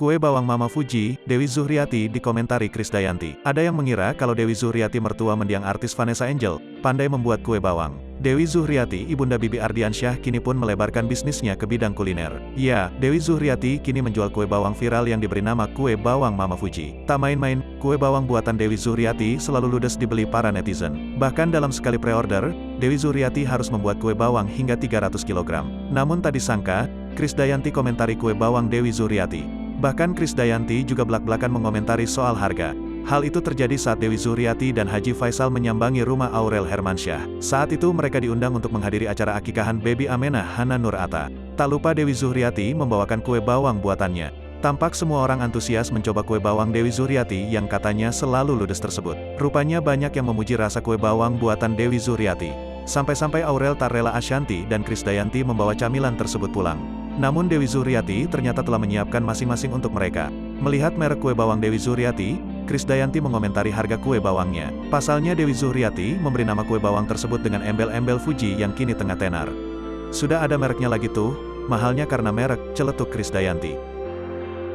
Kue bawang Mama Fuji, Dewi Zuhriati dikomentari Krisdayanti. Ada yang mengira kalau Dewi Zuhriati mertua mendiang artis Vanessa Angel, pandai membuat kue bawang. Dewi Zuhriati, ibunda Bibi Ardiansyah kini pun melebarkan bisnisnya ke bidang kuliner. Ya, Dewi Zuhriati kini menjual kue bawang viral yang diberi nama kue bawang Mama Fuji. Tak main-main, kue bawang buatan Dewi Zuhriati selalu ludes dibeli para netizen. Bahkan dalam sekali pre-order, Dewi Zuhriati harus membuat kue bawang hingga 300 kg. Namun tak disangka, Krisdayanti komentari kue bawang Dewi Zuhriati. Bahkan Krisdayanti juga belak-belakan mengomentari soal harga. Hal itu terjadi saat Dewi Zuhriati dan Haji Faisal menyambangi rumah Aurel Hermansyah. Saat itu mereka diundang untuk menghadiri acara akikahan Baby Amenah Hana Nur Atta. Tak lupa Dewi Zuhriati membawakan kue bawang buatannya. Tampak semua orang antusias mencoba kue bawang Dewi Zuhriati yang katanya selalu ludes tersebut. Rupanya banyak yang memuji rasa kue bawang buatan Dewi Zuhriati. Sampai-sampai Aurel tak rela Ashanti dan Krisdayanti membawa camilan tersebut pulang. Namun Dewi Zuhriati ternyata telah menyiapkan masing-masing untuk mereka. Melihat merek kue bawang Dewi Zuhriati, Krisdayanti mengomentari harga kue bawangnya. Pasalnya Dewi Zuhriati memberi nama kue bawang tersebut dengan embel-embel Fuji yang kini tengah tenar. Sudah ada mereknya lagi tuh, mahalnya karena merek, celetuk Krisdayanti.